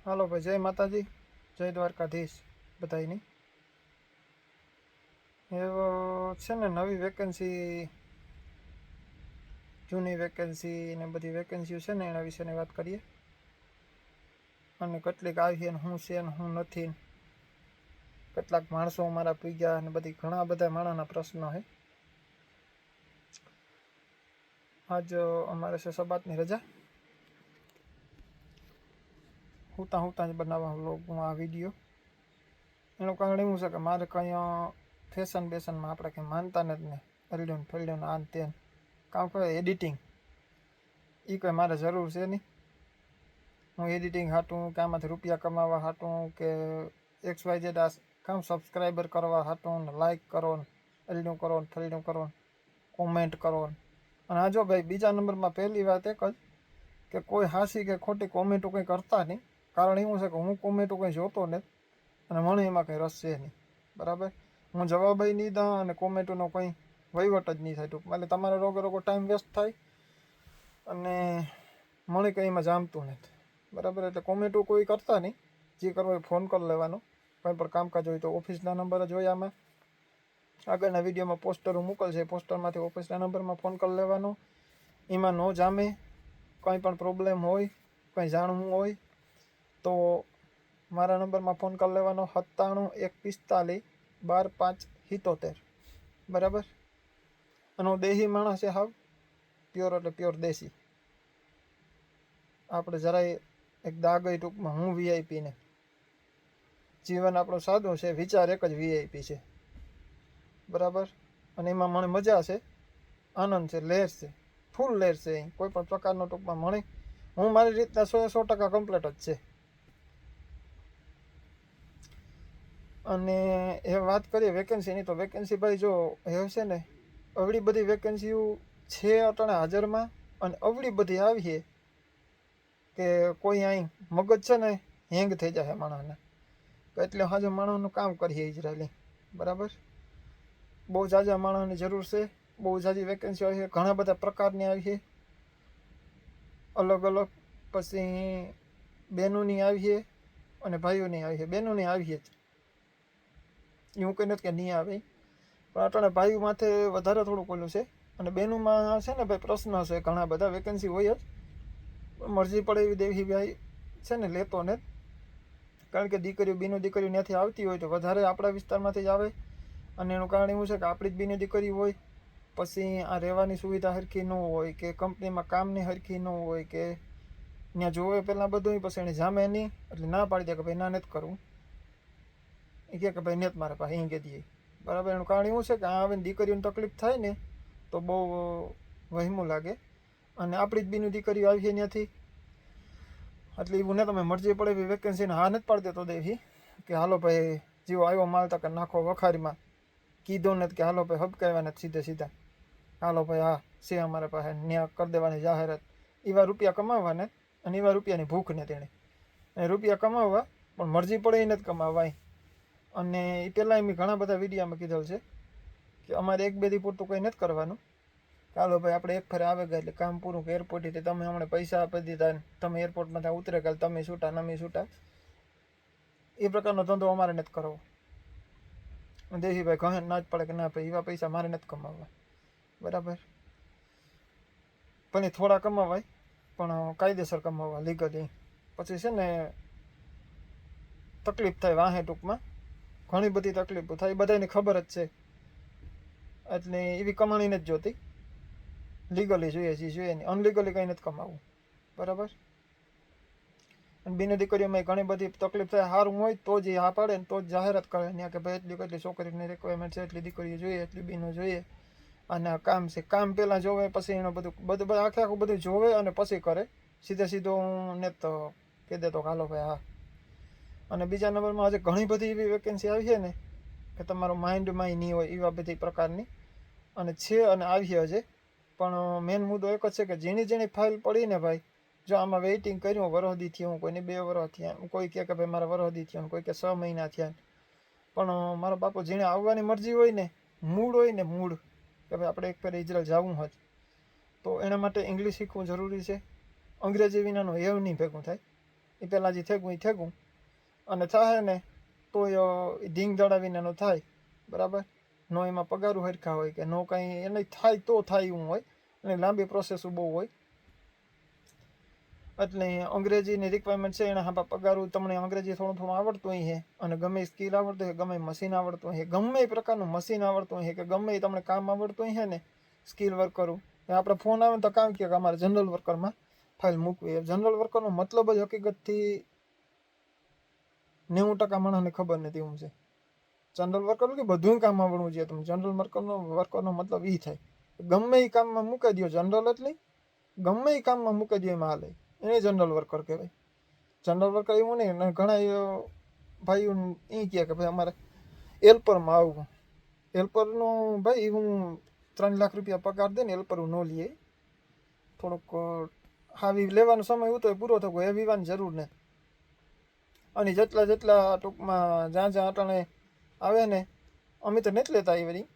હાલો ભાઈ, જય માતાજી, જય દ્વારકાધીશ બધાયની. એવો છે ને નવી વેકેન્સી, જૂની વેકેન્સી ને બધી વેકેન્સીઓ છે ને એના વિશેની વાત કરીએ. અને કેટલીક આવી ને શું છે ને શું નથી, કેટલાક માણસો અમારા પીગ્યા અને બધી ઘણા બધા માણસના પ્રશ્નો છે. આજ અમારે છે સબાતની રજા, હુતા જ બનાવવા વ્લોગમાં આ વિડીયો. એનું કારણ એવું છે કે મારે કંઈ ફેશન બેશનમાં આપણે કંઈ માનતા નથી ને, એલડ્યુન ફેલડ્યુન આન તેન કામ કરે એડિટિંગ, એ કંઈ મારે જરૂર છે નહીં. હું એડિટિંગ હાટું કે આમાંથી રૂપિયા કમાવા હાટું કે XYZ આ કામ સબસ્ક્રાઈબર કરવા હાટું ને લાઇક કરો ને એલડ્યુન કરો ને ફેલડ્યુન કરો ને કોમેન્ટ કરો ને. અને આ જો ભાઈ બીજા નંબરમાં પહેલી વાત એક જ કે કોઈ હાસી કે ખોટી કોમેન્ટો કંઈ કરતા નહીં. કારણ એવું છે કે હું કોમેન્ટો કંઈ જોતો નથી અને મને એમાં કંઈ રસ છે નહીં, બરાબર. હું જવાબ નહીં દઉં અને કોમેન્ટોનો કંઈ વહીવટ જ નહીં થાય ટૂંકમાં. એટલે તમારે રોગે ટાઈમ વેસ્ટ થાય અને મને કંઈ એમાં જામતું નથી, બરાબર. એટલે કોમેન્ટો કોઈ કરતા નહીં, જે કરવો એ ફોન કરી લેવાનો. કંઈ પણ કામકાજ હોય તો ઓફિસના નંબર જ હોય. આમાં આગળના વિડીયોમાં પોસ્ટરો મોકલશે, પોસ્ટરમાંથી ઓફિસના નંબરમાં ફોન કરી લેવાનો. એમાં ન જામે, કંઈ પણ પ્રોબ્લેમ હોય, કંઈ જાણવું હોય તો મારા નંબરમાં ફોન કરી લેવાનો 97 145 12 5 77, બરાબર. અને હું દેશી માણસ છે, હાવ પ્યોર એટલે પ્યોર દેશી. આપણે જરાય એક દાગઈ ટૂંકમાં હું VIP ને. જીવન આપણું સાદું છે, વિચાર એક જ VIP છે, બરાબર. અને એમાં મને મજા છે, આનંદ છે, લહેર છે, ફૂલ લહેર છે. કોઈ પણ પ્રકારનો ટૂંકમાં મને હું મારી રીતના 100% કમ્પ્લીટ જ છે. અને એ વાત કરીએ વેકેન્સીની, તો વેકેન્સી ભાઈ જો એ છે ને અવળી બધી વેકેન્સીઓ છે અટાણે હાજરમાં, અને અવળી બધી આવી કે કોઈ અહીં મગજ છે ને હેંગ થઈ જાય માણસને. એટલે હાજર માણસનું કામ કરીએ ઇઝરાયલી, બરાબર. બહુ ઝાઝા માણસની જરૂર છે, બહુ ઝાઝી વેકેન્સી આવી છે, ઘણા બધા પ્રકારની આવી છે, અલગ અલગ. પછી બહેનોની આવી છે અને ભાઈઓની આવી છે. બહેનોની આવી છે જ, એવું કંઈ નથી કે નહીં આવે, પણ અટાણે ભાઈઓ માથે વધારે થોડુંક ઓલું છે. અને બહેનોમાં છે ને ભાઈ પ્રશ્ન છે ઘણા બધા, વેકેન્સી હોય જ, મરજી પડે એવી દેવી ભાઈ છે ને લેતો ને. કારણ કે દીકરીઓ બીનો દીકરીઓ ત્યાંથી આવતી હોય તો વધારે આપણા વિસ્તારમાંથી જ આવે. અને એનું કારણ એવું છે કે આપણી જ બીની દીકરી હોય, પછી આ રહેવાની સુવિધા સરખી ન હોય, કે કંપનીમાં કામની સરખી ન હોય, કે ત્યાં જોવે પહેલાં બધું, પછી એને જામે નહીં એટલે ના પાડી દે કે ભાઈ ના નથી કરવું. એ કહે કે ભાઈ નેત મારે પાસે અહીં કહી દઈએ, બરાબર. એનું કારણ એવું છે કે આ આવીને દીકરીઓને તકલીફ થાય ને તો બહુ વહેમું લાગે. અને આપણી જ બીની દીકરીઓ આવી છે ત્યાંથી, એટલે એવું ને તમે મરજી પડે એવી વેકેન્સીને હા નથી પાડી દેતો દેવી કે હાલો ભાઈ જેવો આવ્યો માલ તક નાખો વખારીમાં. કીધો નથી કે હાલો ભાઈ હબકાવ્યા નથી સીધે સીધા, હાલો ભાઈ હા છે અમારા પાસે, ન્યા કરી દેવાની જાહેરાત. એવા રૂપિયા કમાવાને અને એવા રૂપિયાની ભૂખ ને તેણે રૂપિયા કમાવવા, પણ મરજી પડે એ નથી કમાવાય. અને એ પહેલાં મેં ઘણા બધા વિડીયોમાં કીધેલ છે કે અમારે એક બે દી પૂરતું કંઈ નથી કરવાનું. ચાલો ભાઈ આપણે એક ફરે આવે ગયા એટલે કામ પૂરું, કે એરપોર્ટથી તમે હમણાં પૈસા આપી દીધા ને તમે એરપોર્ટમાં ત્યાં ઉતરે ગયા તમે છૂટા નમી છૂટા, એ પ્રકારનો ધંધો અમારે નથી કરવો. દેહીભાઈ કહે ના જ પડે કે ના ભાઈ એવા પૈસા મારે નથી કમાવવા, બરાબર. પણ એ થોડા કમાવાય પણ કાયદેસર કમાવવા, લીગલી. પછી છે ને તકલીફ થાય વાહે ટૂંકમાં, ઘણી બધી તકલીફો થાય, બધાને ખબર જ છે. એટલે એવી કમાણી નથી જોતી, લીગલી જોઈએ જે જોઈએ નહીં, અનલીગલી કંઈ નથી કમાવવું, બરાબર. અને બીની દીકરીઓમાં ઘણી બધી તકલીફ થાય. સારું હોય તો જ હા પાડે ને તો જ જાહેરાત કરે ત્યાં કે ભાઈ એટલી કેટલી છોકરીની રિક્વાયરમેન્ટ છે, એટલી દીકરીઓ જોઈએ, એટલી બીનો જોઈએ, અને કામ છે. કામ પહેલાં જોવે પછી એનું બધું આખે આખું બધું જોવે અને પછી કરે. સીધો હું ને તો કહી દેતો હાલો ભાઈ હા. અને બીજા નંબરમાં આજે ઘણી બધી એવી વેકેન્સી આવી છે ને કે તમારો માઇન્ડમાં નહીં હોય એવા બધી પ્રકારની, અને છે અને આવી છે હજે. પણ મેન મુદ્દો એક જ છે કે જેની ફાઇલ પડી ને ભાઈ, જો આમાં વેઇટિંગ કર્યું વરહદી થયું, કોઈને 2 વર્ષ થયા, કોઈ કહે કે ભાઈ મારા વરહદી થયા, કોઈ કે 6 મહિના થયા. પણ મારો બાપુ જેણે આવવાની મરજી હોય ને, મૂડ હોય ને, મૂડ કે ભાઈ આપણે એક ફેર ઇઝરાયલ જવું હોય તો એના માટે ઇંગ્લિશ શીખવું જરૂરી છે. અંગ્રેજી વિનાનું એવું નહીં ભેગું થાય, એ પહેલાં જે થેગું એ થેગું અને થાય ને તો એ ધીંગ દડાવીને એનો થાય, બરાબર. નો એમાં પગારું હરખા હોય કે નો કાંઈ એને થાય તો થાય એવું હોય, અને લાંબી પ્રોસેસ બહુ હોય. એટલે અંગ્રેજીની રિક્વાયરમેન્ટ છે એના હા પગારું તમને અંગ્રેજી થોડું થોડું આવડતું હોય છે, અને ગમે સ્કિલ આવડતું હોય, ગમે મશીન આવડતું હોય, ગમે એ પ્રકારનું મશીન આવડતું હોય કે ગમે એ તમને કામ આવડતું હોય ને સ્કિલ વર્કરું. આપણે ફોન આવે ને તો કામ કહે કે અમારે જનરલ વર્કરમાં ફાઇલ મૂકવી. જનરલ વર્કરનો મતલબ જ હકીકતથી 90% માણસને ખબર નથી હું છે. જનરલ વર્કર કે બધું કામ આવડવું જોઈએ. તમે જનરલ વર્કરનો મતલબ એ થાય ગમે એ કામમાં મૂકી દો. જનરલ એટલે ગમે એ કામમાં મૂકી દો એમાં હાલે, એને જનરલ વર્કર કહેવાય. જનરલ વર્કર એવું નહીં. ઘણા ભાઈઓ એ કહે કે ભાઈ અમારે હેલ્પરમાં આવવું. હેલ્પરનું ભાઈ હું 3 લાખ રૂપિયા પગાર દે ને હેલ્પર ન લઈએ. થોડોક હાવી લેવાનો સમય ઉતો પૂરો થયો, એ વિવાની જરૂર નથી. અને જેટલા ટૂંકમાં જ્યાં અટાણે આવે ને અમે તો નથી લેતા એ બધી.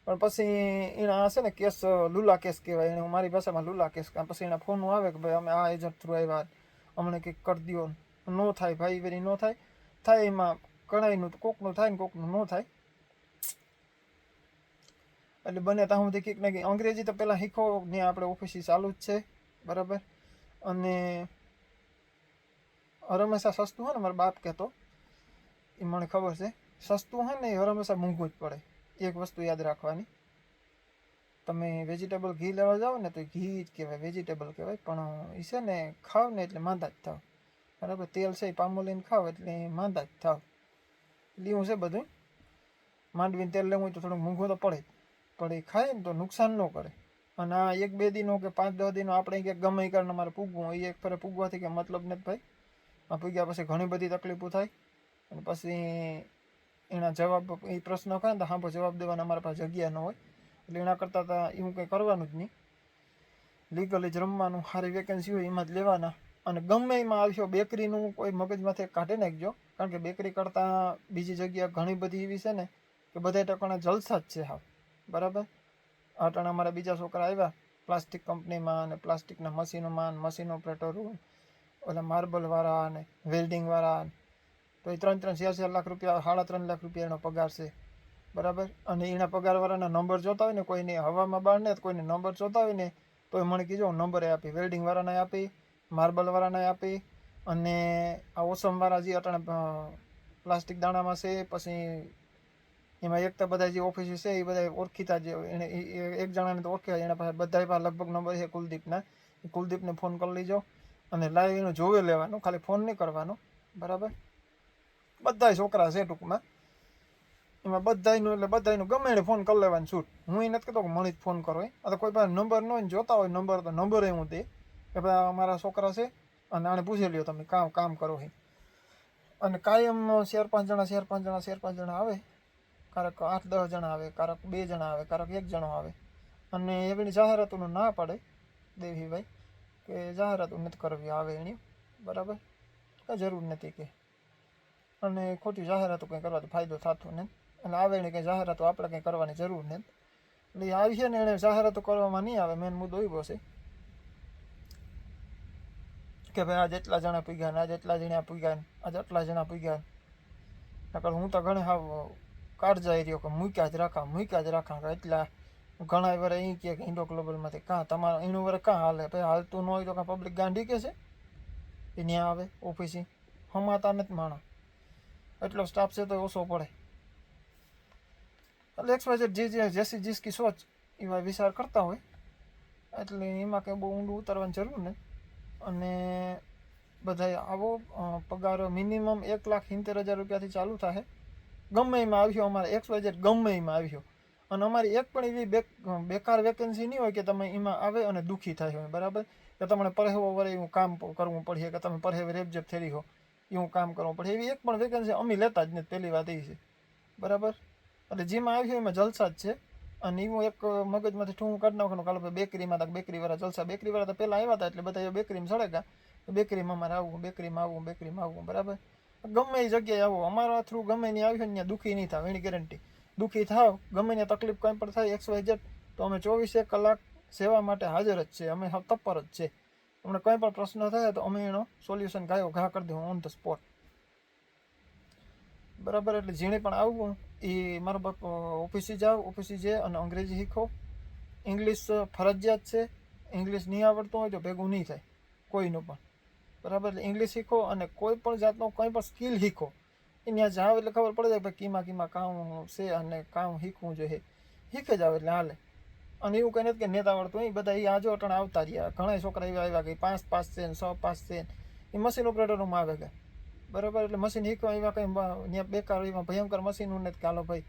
પણ પછી એના હશે ને કેસ, લુલા કેસ કહેવાય એને મારી ભાષામાં લુલા કેસ. પછી એના ફોન આવે કે ભાઈ અમે આ એજન્ટ થ્રુ આવ્યા, અમને કંઈક કરી દો. ન થાય ભાઈ, વેરી ન થાય. થાય એમાં કણાયનું તો કોકનું થાય ને કોકનું ન થાય. એટલે બને ત્યાં સુધી કંઈક ને કંઈક અંગ્રેજી તો પહેલાં શીખો. ત્યાં આપણે ઓફિસ ચાલુ જ છે, બરાબર. અને હંમેશા સસ્તું હોય ને, મારા બાપ કહેતો, એ મને ખબર છે. સસ્તું હોય ને એ હંમેશા મોંઘું જ પડે. એક વસ્તુ યાદ રાખવાની, તમે વેજીટેબલ ઘી લેવા જાઓ ને તો ઘી જ કહેવાય, વેજીટેબલ કહેવાય. પણ એ છે ને ખાવ ને એટલે માંદા જ થાવ, બરાબર. તેલ છે એ પામોલીને ખાવ એટલે માંદા જ થાવ. લીવું છે બધું. માંડવીને તેલ લેવું હોય તો થોડુંક મોંઘું તો પડે જ, પણ એ ખાય ને તો નુકસાન ન કરે. અને આ 1-2 દિનો કે 5-10 દિનો આપણે ક્યાંક ગમે એ કારણે મારે પૂગવું હોય, એક ફરે પૂગવાથી કે મતલબ નથી ભાઈ. આ પૂગ્યા પછી ઘણી બધી તકલીફો થાય. અને પછી એના જવાબ, એ પ્રશ્ન કરે ને તો હા જવાબ દેવાના અમારા પાસે જગ્યા ન હોય. એટલે એના કરતાં એવું કંઈ કરવાનું જ નહીં. લીગલી જ રમવાનું. સારી વેકેન્સી હોય એમાં જ લેવાના. અને ગમે એમાં આવશો, બેકરીનું કોઈ મગજમાંથી કાઢી નાખજો. કારણ કે બેકરી કરતાં બીજી જગ્યા ઘણી બધી એવી છે ને કે બધા ટકાના જલસા જ છે હા, બરાબર. અટાણા અમારા બીજા છોકરા આવ્યા પ્લાસ્ટિક કંપનીમાં, અને પ્લાસ્ટિકના મશીનોમાં, મશીન ઓપરેટરો, ઓલા માર્બલવાળા અને વેલ્ડિંગવાળા. તો એ 3-4 લાખ રૂપિયા, 3.5 લાખ રૂપિયા એનો પગાર છે, બરાબર. અને એના પગારવાળાના નંબર જોતા હોય ને, કોઈને હવામાં બહાર ને કોઈને નંબર જોતા હોય ને તો એ મને કીધો નંબરે આપી. વેલ્ડિંગવાળાને આપી, માર્બલવાળાને આપી, અને આ ઓસમવાળા જે અટાણે પ્લાસ્ટિક દાણામાં છે. પછી એમાં એક તો બધા જે ઓફિસ છે એ બધા ઓળખીતા જે એને એક જણાને તો ઓળખ્યા, એના પાસે બધા લગભગ નંબર છે કુલદીપના. કુલદીપને ફોન કરી લેજો અને લાઈવ એનું જોવે લેવાનું, ખાલી ફોન નહીં કરવાનો, બરાબર. બધા છોકરા છે ટૂંકમાં એમાં, બધાનું એટલે બધાનું ગમે એને ફોન કરી લેવાનું છૂટ. હું એ નથી કહેતો કે મને જ ફોન કરો. આ તો કોઈ પાસે નંબર ન હોય ને જોતા હોય નંબર, તો નંબર એ હું દે કે ભાઈ અમારા છોકરા છે અને આને પૂછી લ્યો તમે કામ કરો એ. અને કાયમ 4-5 જણા આવે. ક્યારેક 8-10 જણા આવે, ક્યારેક 2 જણા આવે, ક્યારેક 1 જણો આવે. અને એવી જાહેરાતોનું ના પાડે દેવીભાઈ કે જાહેરાતો નથી કરવી આવે એની, બરાબર. કંઈ જરૂર નથી કે. અને ખોટી જાહેરાતો કંઈ કરવાથી ફાયદો થતો નથી. એટલે આવે ને કંઈ જાહેરાતો આપણે કંઈ કરવાની જરૂર નથી. એટલે આવી છે ને એને જાહેરાતો કરવામાં નહીં આવે. મેન મુદ્દો એવો છે કે ભાઈ આ જેટલા જણા પૂગ્યા ને, આ જેટલા જણા પૂગ્યા ને, આ જેટલા જણા પૂગ્યા. નકર હું તો ઘણે હાવ કાળજાઈ રહ્યો કે મૂક્યા જ રાખા. એટલા ઘણા વાર અહીં કહે કે ઇન્ડો ગ્લોબલમાંથી કાં તમારે એનું વરે કાં હાલે. ભાઈ હાલતું ન હોય તો કાં પબ્લિક ગાંડી કે છે એ ત્યાં આવે ઓફિસે? હમાતા નથી માણસ. એટલો સ્ટાફ છે તો ઓછો પડે. એટલે XYZ જે જैसी जिसकी सोच એવા વિચાર કરતા હોય. એટલે એમાં કંઈ બહુ ઊંડું ઉતરવાની જરૂર નથી. અને બધાય આવો. પગાર મિનિમમ 1,70,000 રૂપિયાથી ચાલુ થાય. ગમે એમાં આવ્યો અમારે XYZ, ગમે એમાં આવ્યો. અને અમારી એક પણ એવી બેકાર વેકેન્સી નહીં હોય કે તમે એમાં આવે અને દુઃખી થાય હોય, બરાબર. કે તમને પરહેવો વરે એવું કામ કરવું પડે, કે તમે પરહેવે રેપજેપ થઈ હો એવું કામ કરવું પડે. એવી એક પણ વેકેન્સી અમે લેતા જ નથી. પહેલી વાત એ છે, બરાબર. એટલે જેમાં આવ્યું એમાં જલસા જ છે. અને એવું એક મગજમાંથી ઠૂં કાઢી નાખવાનું. કાલે બેકરીમાં હતા, બેકરીવાળા જલસા. બેકરીવાળા તો પહેલાં આવ્યા હતા એટલે બધા બેકરીમાં સળેગા. બેકરીમાં અમારે આવવું, બરાબર. ગમે એ જગ્યાએ આવો, અમારા થ્રુ ગમે ત્યાં આવ્યો ને ત્યાં દુઃખી નહીં થાવ, એની ગેરંટી. દુઃખી થાવ, ગમે ત્યાં તકલીફ કંઈ પણ થાય XYZ, તો અમે 24 કલાક સેવા માટે હાજર જ છે. અમે તત્પર જ છે, તમને કંઈ પણ પ્રશ્ન થાય તો અમે એનો સોલ્યુશન ગાયો ઘા કરી દઉં ઓન ધ સ્પોટ, બરાબર. એટલે જેણે પણ આવવું એ મારા બાપ ઓફિસે જાઓ, ઓફિસે જઈ અને અંગ્રેજી શીખો. ઇંગ્લિશ ફરજિયાત છે. ઇંગ્લિશ નહીં આવડતું હોય તો ભેગું નહીં થાય કોઈનું પણ, બરાબર. એટલે ઇંગ્લિશ શીખો અને કોઈ પણ જાતનો કંઈ પણ સ્કિલ શીખો. એ ત્યાં જાવ એટલે ખબર પડે જાય ભાઈ કીમાં કામ છે અને કામ શીખવું જોઈએ, શીખે જાવ એટલે હાલે. અને એવું કંઈ નથી કે નેતા આવડતું એ બધા એ આજો અટાણે આવતા રહ્યા. ઘણા છોકરા એવા આવ્યા કે 5 પાસ છે ને 6 પાસ છે ને એ મશીન ઓપરેટરોમાં આવે ગયા, બરાબર. એટલે મશીન શીખવા એવા કંઈ ત્યાં બેકાર એવા ભયંકર મશીનો નથી કે હાલો ભાઈ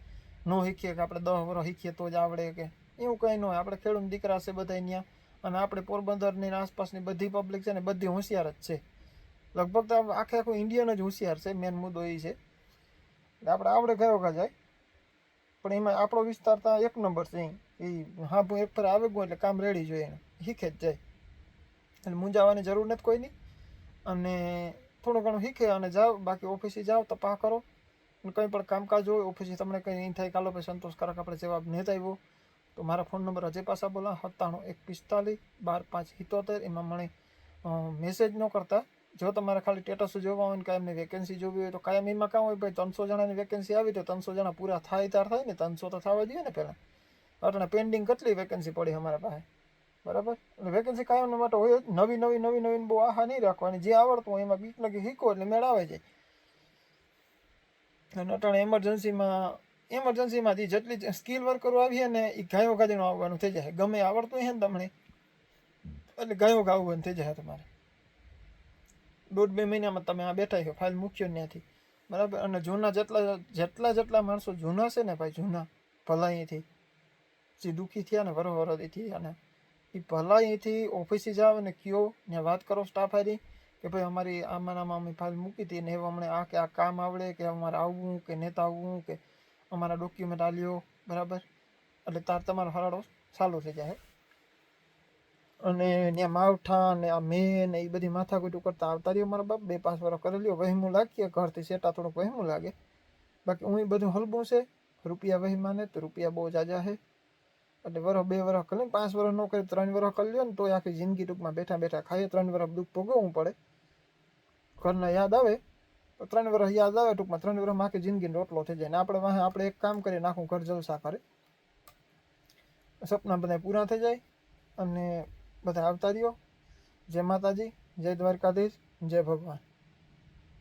ન શીખીએ કે આપણે 10 વર્ષ શીખીએ તો જ આવડે, કે એવું કંઈ ન હોય. આપણે ખેડૂત દીકરા છે બધા ત્યાં, અને આપણે પોરબંદરની આસપાસની બધી પબ્લિક છે ને બધી હોશિયાર જ છે. લગભગ તો આખું ઇન્ડિયન જ હોશિયાર છે. મેન મુદ્દો એ છે. એટલે આપણે આવડે ગયો કા જાય, પણ એમાં આપણો વિસ્તાર તો એક નંબર છે. એ હા ભાઈ એક ફર આવે ગયું એટલે કામ રેડી જોઈએ એને શીખે જ જાય, એટલે મૂંઝાવાની જરૂર નથી કોઈની. અને થોડું ઘણું શીખે અને જાઓ, બાકી ઓફિસે જાઓ તપાસ કરો અને કંઈ પણ કામકાજ હોય ઓફિસે તમને કંઈ નહીં થાય કાલો ભાઈ સંતોષકારક આપણે જવાબ નહીં આવ્યો તો મારા ફોન નંબર હજે પાછા બોલા 97 145 12 5 77. એમાં મને મેસેજ ન કરતા. જો તમારે ખાલી સ્ટેટસ જોવા હોય ને કાયમની વેકેન્સી જોવી હોય તો કાયમ એમાં કામ હોય ભાઈ 300 જણાની વેકેન્સી આવી તો 300 જણા પૂરા થાય ત્યાર થાય ને, 300 તો થવા જોઈએ ને પહેલાં. અટણે પેન્ડિંગ કેટલી વેકેન્સી પડી અમારા પાસે, બરાબર. એટલે વેકેન્સી કાયમ માટે હોય જ. નવી બહુ આશા નહીં રાખવાની. જે આવડતું હોય એમાં બીક લગી શીખો એટલે મેળ આવે જાય. અને અટાણે એમરજન્સીમાં જેટલી સ્કિલ વર્કરો આવીએ ને એ ગાયો ગાદીનું આવવાનું થઈ જાય. ગમે આવડતું હોય ને તમને એટલે ગાયો ગાવવાનું થઈ જાય તમારે. 1.5-2 મહિનામાં તમે આ બેઠા છો, ફાઇલ મૂક્યો ત્યાંથી, બરાબર. અને જૂના જેટલા માણસો જૂના છે ને ભાઈ, જૂના ભલાઈથી જે દુઃખી થયા ને વરોથી, અને એ ભલાઈથી ઓફિસે જાઓ ને કયો ત્યાં વાત કરો સ્ટાફ હારી કે ભાઈ અમારી આમાં અમે ફાઇલ મૂકી હતી ને એવું અમને આ કામ આવડે, કે અમારે આવવું કે નેતા આવવું, કે અમારા ડોક્યુમેન્ટ આલ્યો, બરાબર. એટલે તમારો હરાડો ચાલુ થઈ જાય. અને ત્યાં માવઠા ને આ મેં ને એ બધી માથાકૂટું કરતા આવતા રહ્યો મારા બાપ. 2-5 વર્ષ કરી લ્યો, વહેમું લાગીએ ઘરથી સેટા થોડુંક વહેમું લાગે. બાકી હું બધું હલબું છે. રૂપિયા વહીમાં ને તો રૂપિયા બહુ જાજા છે. એટલે 1-2 વર્ષ કરી 5 વર્ષ ન કરી 3 વર્ષ કરી લ્યો ને તો આખી જિંદગી ટૂંકમાં બેઠા ખાઈએ. 3 વર્ષ દુઃખ ભોગવવું પડે. ઘરના યાદ આવે તો 3 વર્ષ યાદ આવે ટૂંકમાં 3 વર્ષમાં આખી જિંદગીનો રોટલો થઈ જાય. ને આપણે એક કામ કરીએ નાખું ઘર જલસા કરે, સપના બધા પૂરા થઈ જાય અને બધા આવતા રહ્યો. જય માતાજી, જય દ્વારકાધીશ, જય ભગવાન.